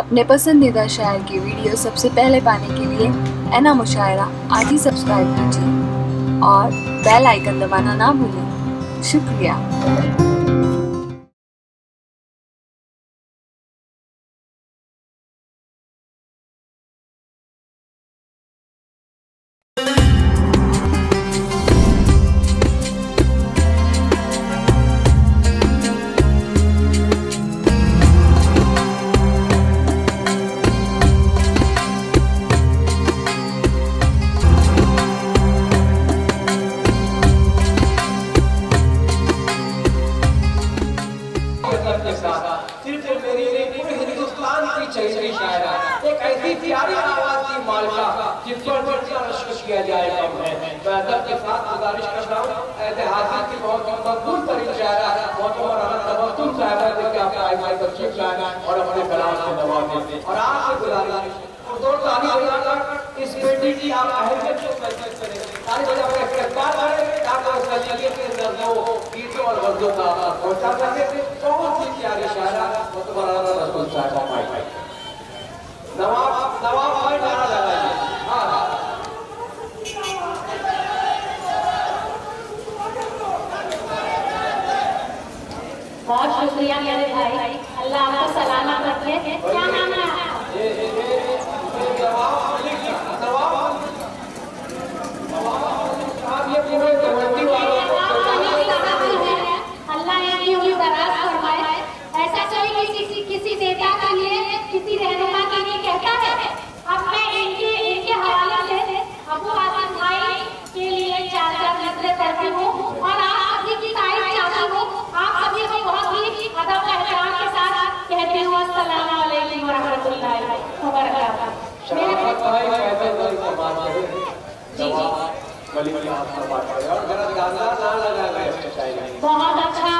अपने पसंदीदा शायर की वीडियो सबसे पहले पाने के लिए एना मुशायरा आज ही सब्सक्राइब कीजिए और बेल आइकन दबाना ना भूलें। शुक्रिया। सिर्फ मेरी पूरे हिंदुस्तान की चहेती शायरा, एक ऐसी प्यारी आवाज की मालिका जिस पर चर्चा नश्र किया जाए कम है। मैं अदब के साथ गुजारिश करता हूँ ऐतिहासिक की बहुत मकबूल तरीन शायरा मोहतरमा राना तबस्सुम साहिबा को कि आप आइए तशरीफ लाएं और अपने कलाम से नवाजें। और आपसे गुजारिश दो ताली बजाकर इस बेटी की आप अहमियत को महसूस करें, ताली बजाकर इस्तकबाल करें ताकि उस सलीके के नज़्मों गीतों और गज़लों का पहुंचा सके। बहुत ही प्यारी शायरा मोहतरमा राना तबस्सुम साहिबा भाई नवाब भाई नारा लगाइए। हाँ बहुत शुक्रिया मेरे भाई, अल्लाह आपको सलामत रखे। क्या नाम है? अल्लाह ऐसा कोई किसी नेता के लिए किसी रहनुमा के लिए कहता है। अब मैं इनके हवाले से अबू आसिम भाई के लिए चार नजरें करती हूँ और आप सभी की तारीफ चाहती हूँ। आप सभी को बहुत ही अदब व एहतराम के साथ कहती हूँ अस्सलाम वालेकुम व रहमतुल्लाहि व बरकातहू। बहुत अच्छा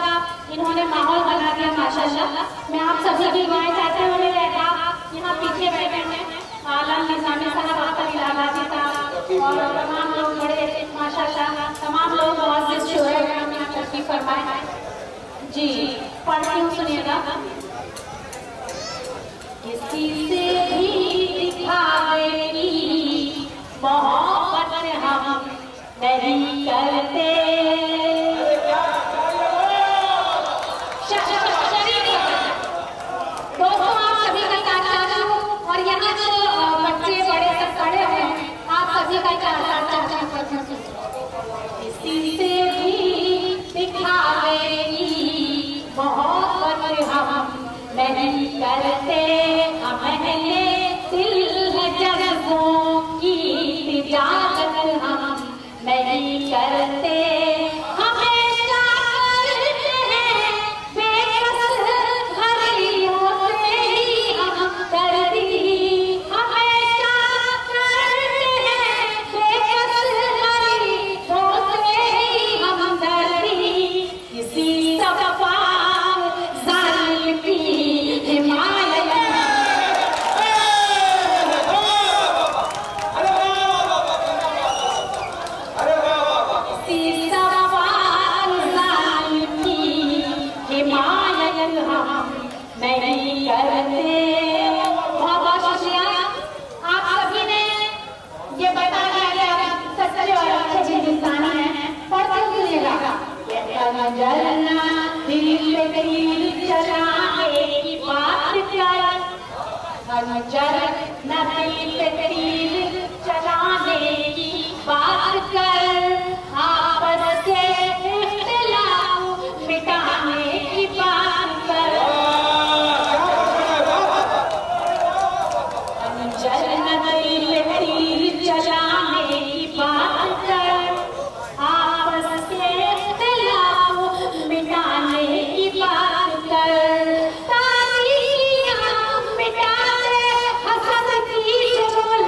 इन्होंने माहौल बना दिया माशाल्लाह। मैं आप सभी की दुआएं चाहते हुए रहता यहाँ पीछे बैठे हैं आलम निजामी साहब, आकर इलाहाबादी साहब और तमाम लोग बड़े माशाल्लाह तमाम लोग बहुत शोहर तशरीफ फरमाए। जी पढ़ती हूँ, सुनिएगा। किसी से भी दिखावे की मोहब्बत हम नहीं करते, दोस्तों आप सभी का चाचा और यहाँ जो बच्चे बड़े सब खड़े हुए हैं आप सभी का चाचा किसी से भी दिखावे की मोहब्बत हम नहीं करते, हमें दिल है जज्बों की तिजारत हम नहीं करते, हमेशा करते हैं बेकस घरियों से ही हम दर्दी, हमेशा करते हैं बेकस घरियों से ही हम दर्दी, किसी सफार जालिम की हिमायत नहीं करते। बहुत बहुत शुक्रिया। आप सभी ने ये बता दिया कि आप सच्चे और अच्छे हिंदुस्तानी हैं। पढ़ते सुनिएगा। जलना दिल पे तीर चलाने की बात कर, जलना दिल पे तीर चलाने की बात कर, आपस से इख्तिलाफ मिटाने की बात कर, चलाने की बात कर, आपस से इख्तिलाफ मिटाने की बात कर, तारीखियां मिटा दे हसद की चोल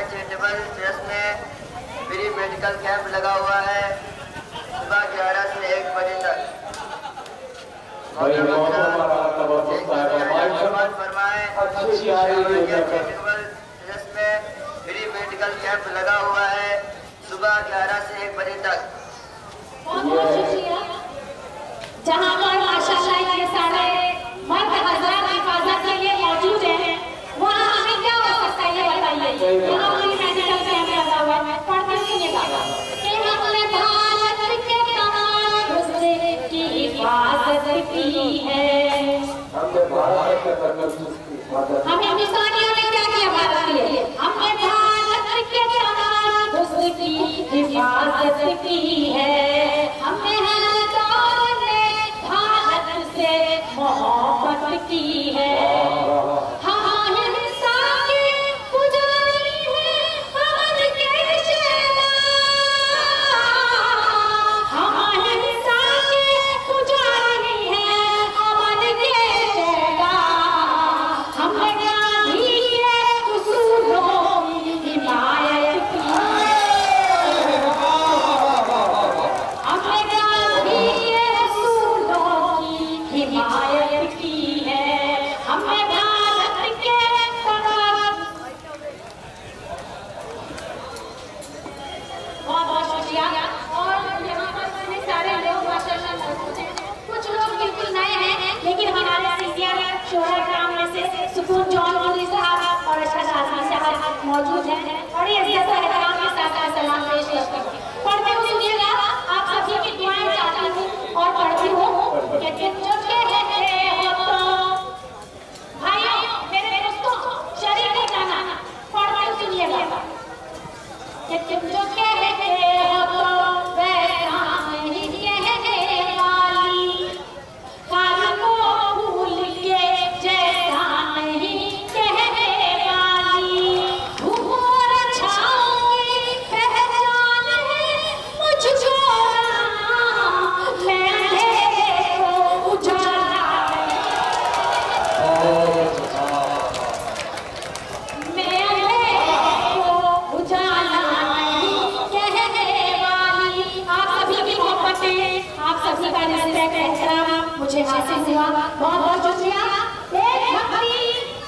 चैरिटेबल ट्रस्ट में फ्री मेडिकल कैंप लगा हुआ है सुबह 11 से 1 बजे तक। फरमाए चैरिटेबल ट्रस्ट में फ्री मेडिकल कैंप लगा हुआ है सुबह 11 से 1 बजे तक। बहुत शुक्रिया। जहाँ पर माशाल्लाह ये सारे मर्द हज़रात हिफाजत के लिए मौजूद हैं, वहाँ हमें क्या हो सकता है ये बताइए। यहाँ कोई मेडिकल कैंप लगा हुआ है, पढ़ते सुनिएगा कि हमने भारत के तमाम हिस्से की हिफाजत की है। हम हिंदुस्तानियों ने क्या किया भारत के लिए? हमने भारत के तमाम हिस्से की हिफाजत की है। हमने मोहब्बत की है। हम हिंसा के पुजारी हैं, अमन के शहनाज। हम हिंसा के पुजारी हैं, अमन के शहनाज। हमने गांधी के उसूलों की हिमायत की है। हमने गांधी के उसूलों की हिमायत की है। हमने भारत के बहुत बहुत शुक्रिया। और यहाँ पर इतने सारे लोग माशाल्लाह मौजूद हैं। कुछ लोग बिल्कुल नए हैं, लेकिन हमारे सीनियर शोरा ग्राम में से सुकून जौनपुरी साहब और अशरफ आजमी साहब मौजूद हैं और ये इज्जत और एहतराम के साथ सलाम पेश करते हैं। पढ़ते हुए सुनिएगा, आप सभी की दुआएं चाहती हूँ और पढ़ती हूँ कि जो भाइयों मेरे दोस्तों शरीर का गाना पढ़ते सुनिएगा कि तुम जो कहते हो तो वैसा नहीं कहने वाली, काल को भूल के जैसा नहीं कहने वाली। धूप और छाँव की पहचान है मुझको, मैं अंधेरे को उजाला मुझे हासिल हुआ। बहुत बहुत शुक्रिया। एक भक्ति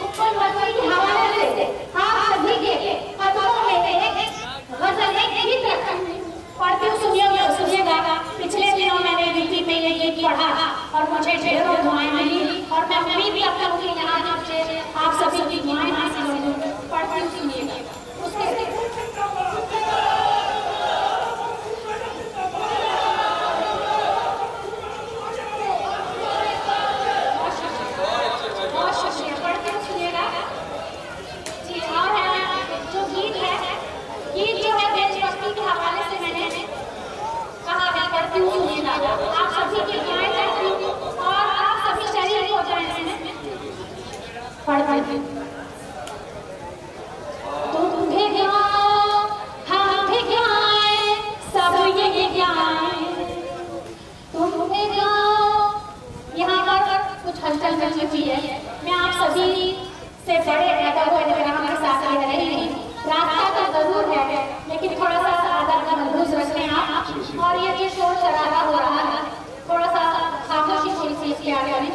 ऊपर भक्ति के हवाले से आप सभी के कदमों में एक गजल एक गीत पढ़ते हुए सुनिएगा। पिछले दिनों मैंने यूट्यूब में ये गीत पढ़ा और मुझे ढेरों दुआएं मिली और मैं उम्मीद भी करता हूँ कि यहाँ से आप सभी की दुआएं हासिल होंगी। पढ़ते हुए सुनिएगा। उसके जो गीत है देशभक्ति के हवाले से मैंने कहा मैं पढ़ती हूँ सुनिएगा। आप सभी की दुआएं चाहती हूँ और आप सभी शरीर हो जाए पढ़ती हूँ। तुम भी गाओ हम भी गाएं, सब ये गाएं। तुम भी गाओ। यहाँ पर कुछ हलचल चल चुकी है। मैं आप सभी से बड़े अदब और एहतराम के साथ रह रही हूँ। रास्ता तो जरूर है, लेकिन थोड़ा सा अदब का मलहूज रखें आप। और ये जो शोर शराबा हो रहा है, थोड़ा सा खामोशी थोड़ी सी इख्तियार करें।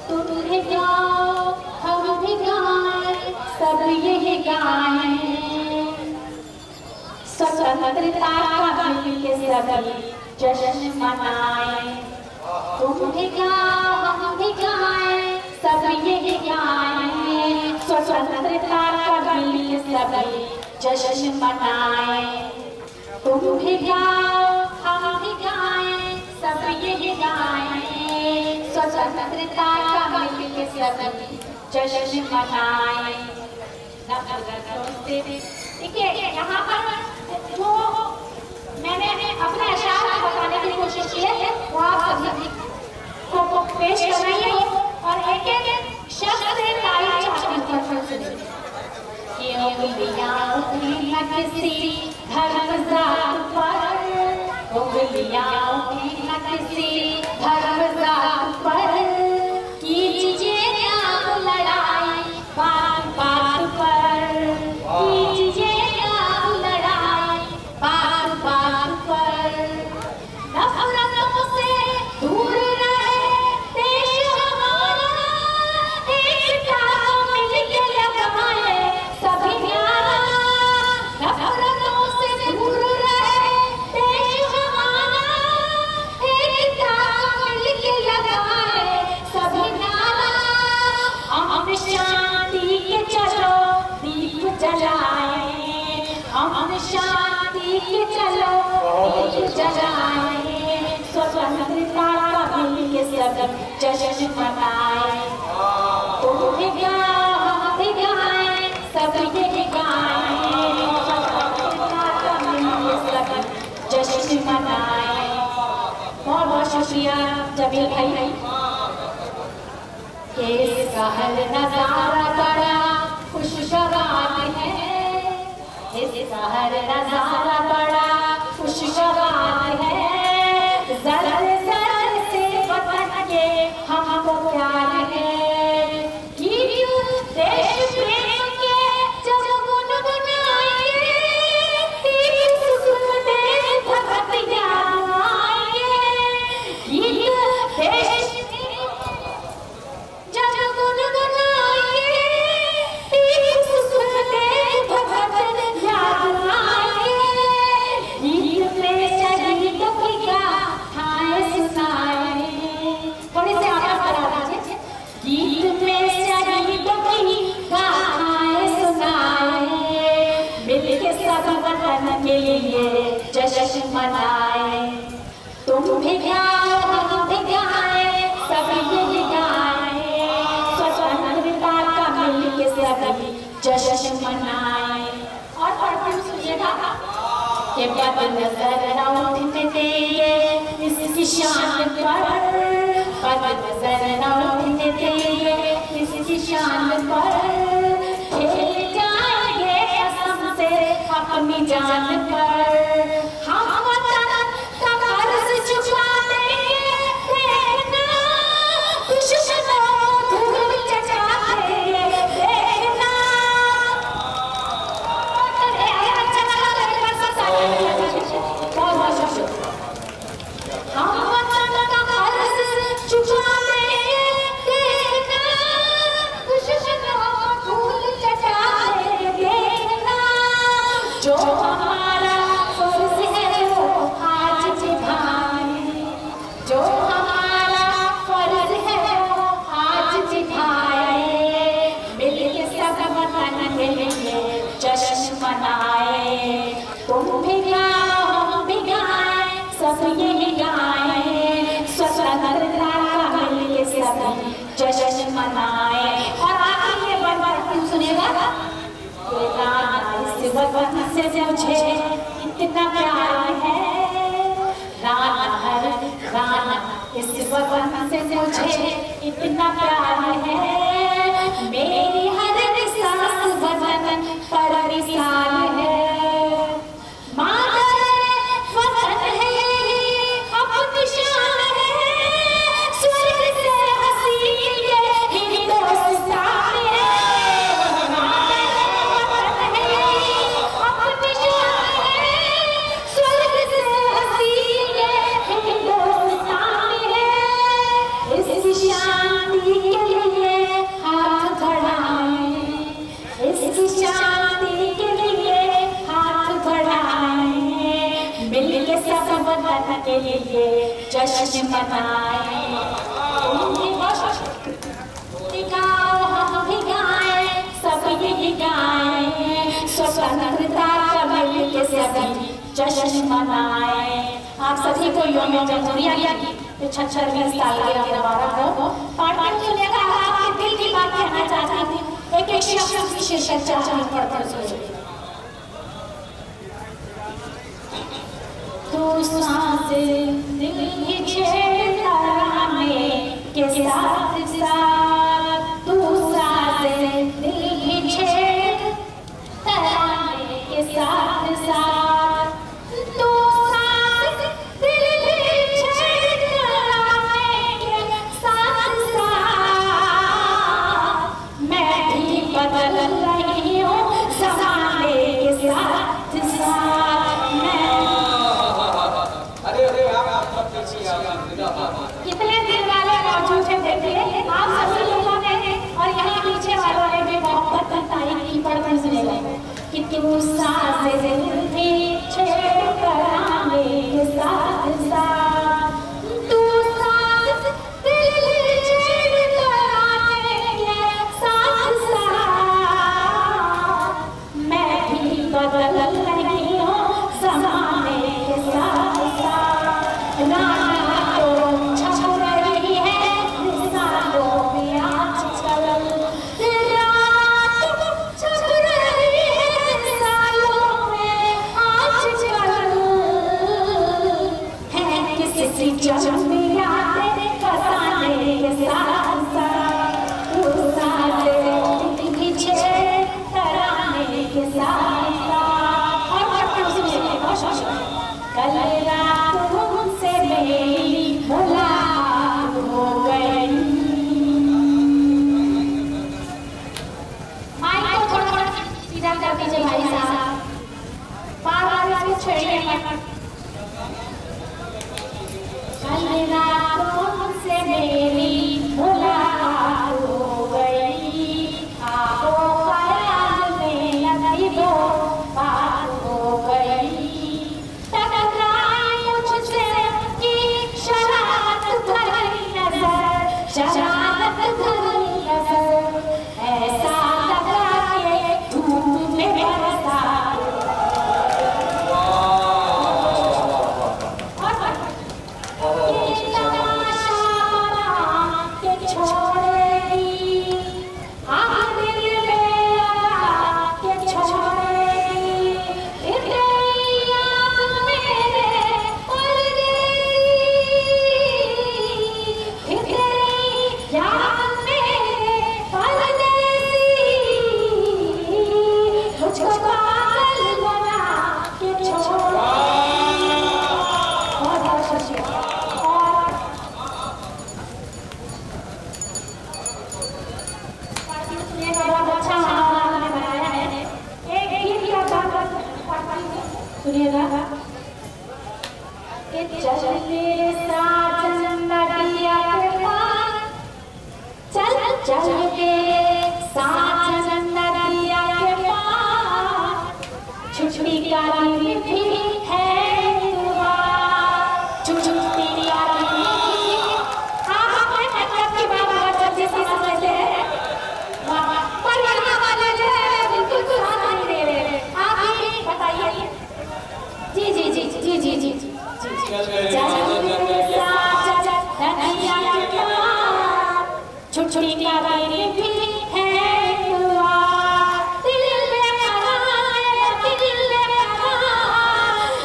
तुम भी गाओ हम भी गाएं, सब यही गाएं। स्वतंत्रता का मिलके सभी जश्न मनाएं। तुम भी गाओ हम भी गाएं, सब यही गाएं। स्वतंत्रता का मिलके सभी जश्न मनाएं। तुम भी गाओ हम भी गाएं, सब यही गाएं। स्वतंत्रता का मिलके सभी जश्न मनाएं। देखिए यहाँ पर जो मैंने अपने अशार बताने की कोशिश की है वो आप सभी को पेश कर रही है और एक एक शब्द से तारीफ चाहती हूँ। ये उंगलियां उठती न किसी धर्म जात पर, उंगलियां उठती न किसी धर्म जात पर। कीजिए क्या लड़ाई बात जगाए, स्वतंत्रता का मिल के सब जश्न मनाए। तुम भी गाओ हम भी गाएं, सब ये गाएं, स्वतंत्रता का मिल के सब जश्न मनाए। बहुत बहुत शुक्रिया जमील भाई। ये शहर नजारा बड़ा खुशगवार है, इस शहर नजारा बड़ा खुशगवार है। जर जर से वतन के हमको प्यार है, गीत देश प्रेम के जब गुनगुनाएंगे, तीर सुख दे भगत याद आएंगे। गीत देश जब गुनगुनाएंगे, तीर सुख दे भगत याद आएंगे। गीत में शहीदों की गाथाएं सुनाएंगे। थोड़ी सी आवाज बढ़ा दीजिए। गीत में शहीदों की गाथाएं सुनाएंगे, मिलके सब वतन के लिए जश्न मनाएं। तुम भी गाओ हम भी गाएं, सब ये गाएं, स्वतंत्रता का मिलके सब जश्न मनाएं। और परफ्यूम सुनिएगा कि बद नजर न उठने ये इसकी शान पर, बद नजर न उठने ये इसकी शान पर। खेल जाएंगे कसम से अपनी जान पर, हम वतन का कर्ज चुका देंगे। देखना दुश्मनों धूल चटा देंगे, देखना। हम वतन का कर्ज चुका देंगे, देखना दुश्मनों धूल चटा देंगे, देखना। जो हमारा फर्ज है वो आज निभाएं, जो हमारा फर्ज है वो आज निभाएं। मिलके सब वतन के लिए जश्न मनाए। तुम भी गाओ हम भी गाएं, सब ये गाएं, स्वतंत्रता का मिलके सब जश्न मनाए। और आगे ये बात सुनेगा। इस वतन से मुझे इतना प्यार है, राना हर राना, इस वतन से मुझे इतना प्यार है। मेरी हर सांस वतन पर निशान है। मादर वतन है यही अपनी शान है, स्वर्ग से हसीन ये हिंदुस्तान है। मादर वतन है यही अपनी शान है, स्वर्ग से हसीन ये हिंदुस्तान है। इस शांति के लिए हाथ बढ़ाएं, इसकी शांति के लिए हाथ बढ़ाएं। मिलके सब वतन के लिए जश्न मनाएं। तुम भी गाओ हम भी गाएं, सब ये गाएं, स्वतंत्रता का मिलके सभी जश्न मनाएं। आप सभी को यौम जमहूरिया की 76वीं सालगिरह मुबारक हो। पार्टी सुनेगा, आपके दिल की बात कहना चाहती हूँ। एक एक शब्द विशेष चर्चा पढ़कर सुनिए। तू सांसें दिल की छेड़खाने के साथ साथ, तू सांसें दिल की छेड़खाने के साथ साथ, तू सांसें दिल की छेड़खाने के साथ साथ, मैं भी बदल रही हूँ ज़माने के साथ साथ। कितने दिल वाले मौजूद हैं देखिए आप सभी लोगों ने, और यहाँ पीछे वालों ने भी बहुत तारीफ की। पढ़कर सुनेगा कि तू सांसें दिल की छेड़खाने के साथ साथ, तू सांसें दिल की छेड़खाने के साथ साथ, मैं भी बदल रही हूँ ज़माने के साथ साथ। कैसी चंदिया तेरे फसाने के साथ साथ रुसाले पीछे तराने के साथ साथ और सुनिए कल रात तुमसे मेरी मुलाकात हो गई। माइक को थोड़ा सीधा कर दीजिए भाई साहब, बार-बार इसको छेड़िए मत। कल रात तुमसे मेरी मुलाकात हो गई, आंखों ख्याल में लगी वो बात हो गई। टकराई मुझसे की शरारत भरी नजर, शरारत भरी नजर, ऐसा लगा के धूप में बरसा। सुनिएगा, चल मेरे साजन नदिया के पार, चल चल मेरे साजन नदिया के पार, छुट्टी का दिन भी है हुआ, छुट्टी का दिन भी। आप मतलब की बात कर जैसे समझते हैं, पर यहाँ वाले जो है बिल्कुल सुना नहीं दे रहे। आप ही बताइए। जी जी जी जी जी जी जी। छुट्टी का दिन भी है हुआ, दिल में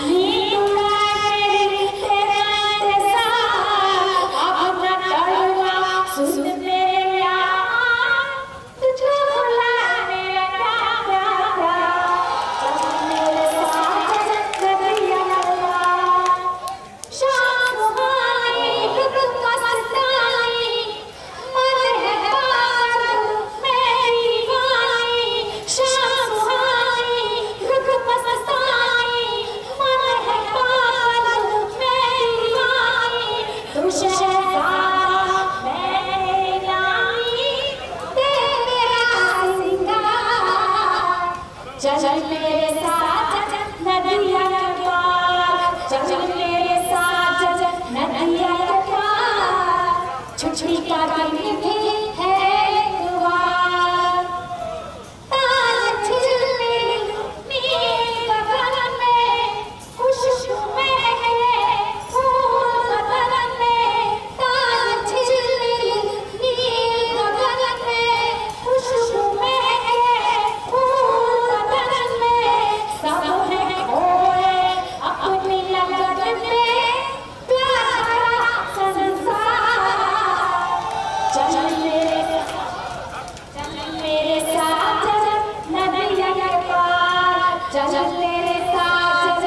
नींद उड़ाए तेरे साथ, अब न डरना सुन मेरे यार, तुझको बुलाने मेरा प्यार, चल मेरे साथ नदिया के पार। शाम आई रुक मस्ताई, मन है पागल मेरी वाली। शाम आई रुक मस्ताई, मन है पागल मेरी वाली। तू शहज़ादा मैं रानी, तेरा सिंगार, चल मेरे साथ नदिया के पार, चल मेरे साथ नदिया के पार, छुट्टी का दिन भी है हुआ। ताज झिलमिल नील गगन में, खुशबू महके फूल बदन में। ताज झिलमिल नील गगन में, खुशबू महके फूल बदन में। सब है खोए अपनी लगन में, प्यारा संसार। चल मेरे साथ नदिया के पार, चल मेरे साथ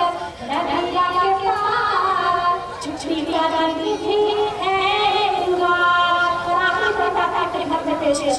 नदिया के पार, छुट्टी का दिन भी है हुआ। और आखिरी बात आपके घर में पेश है।